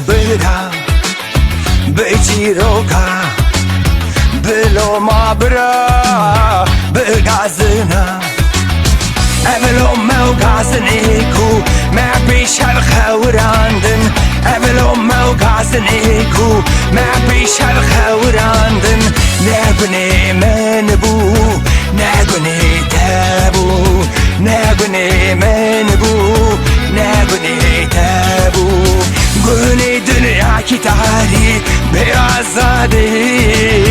برم به چیروکا بلو ما برا به گازنا اولو مو گازنیکو ما بیش هر خوراندن اولو مو گازنیکو ما بیش هر خوراندن نگونی من بو نگونی تبو نگونی من بو نگونی تبو گونی دنیا کی تاری به آزادی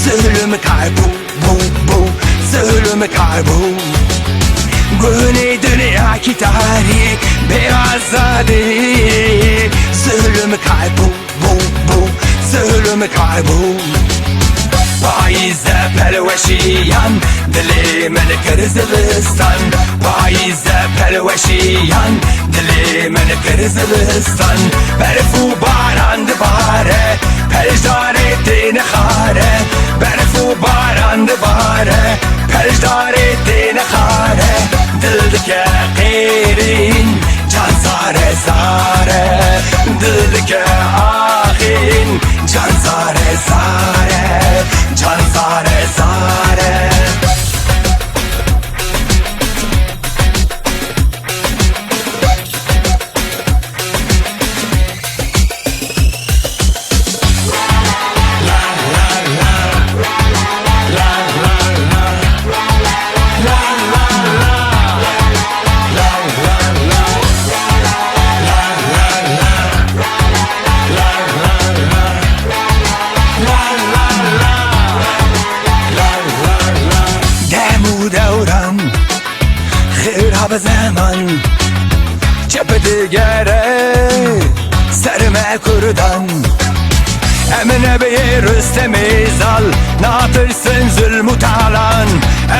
zulüm kaybol bol bol zulüm kaybol Gönül dünya ki tarih beyazadi zulüm kaybol bol bol zulüm kaybol Payizde pelveşiyan dilimin kırzilistan Payizde pelveşiyan dilimin kırzilistan Berfu barandı bare پرشدار دین خاره برفو بارند باره پرشدار دین خاره دل که غیرین جان زاره زاره دل که آخین جان زاره زاره جان زاره زاره به زمان چپ دیگره سرمه کردن امنه به رستمی زال ناترسن ظلم و تالان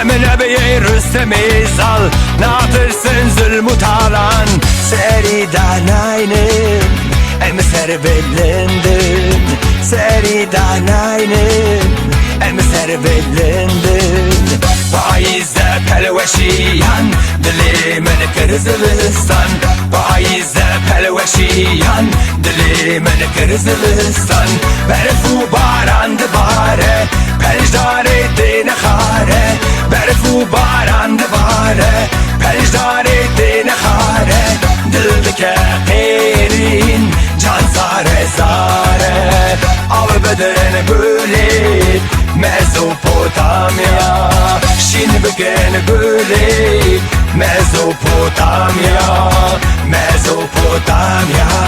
امنه به رستمی زال ناترسن ظلم و تالان سری داناینن ام سر بلندن سری داناینن ام سر بلندن پاییزه پلوشیان دلی من کرزلستان پاییزه پلوشیان دلی من کرزلستان برفو بارند باره پرشدار دین خاره برفو بارند باره پرشدار دین خاره دل که غیرین جان زاره زاره آب بدن گلی مزوپوتامیا شین بکن گلی مزوپوتامیا مزوپوتامیا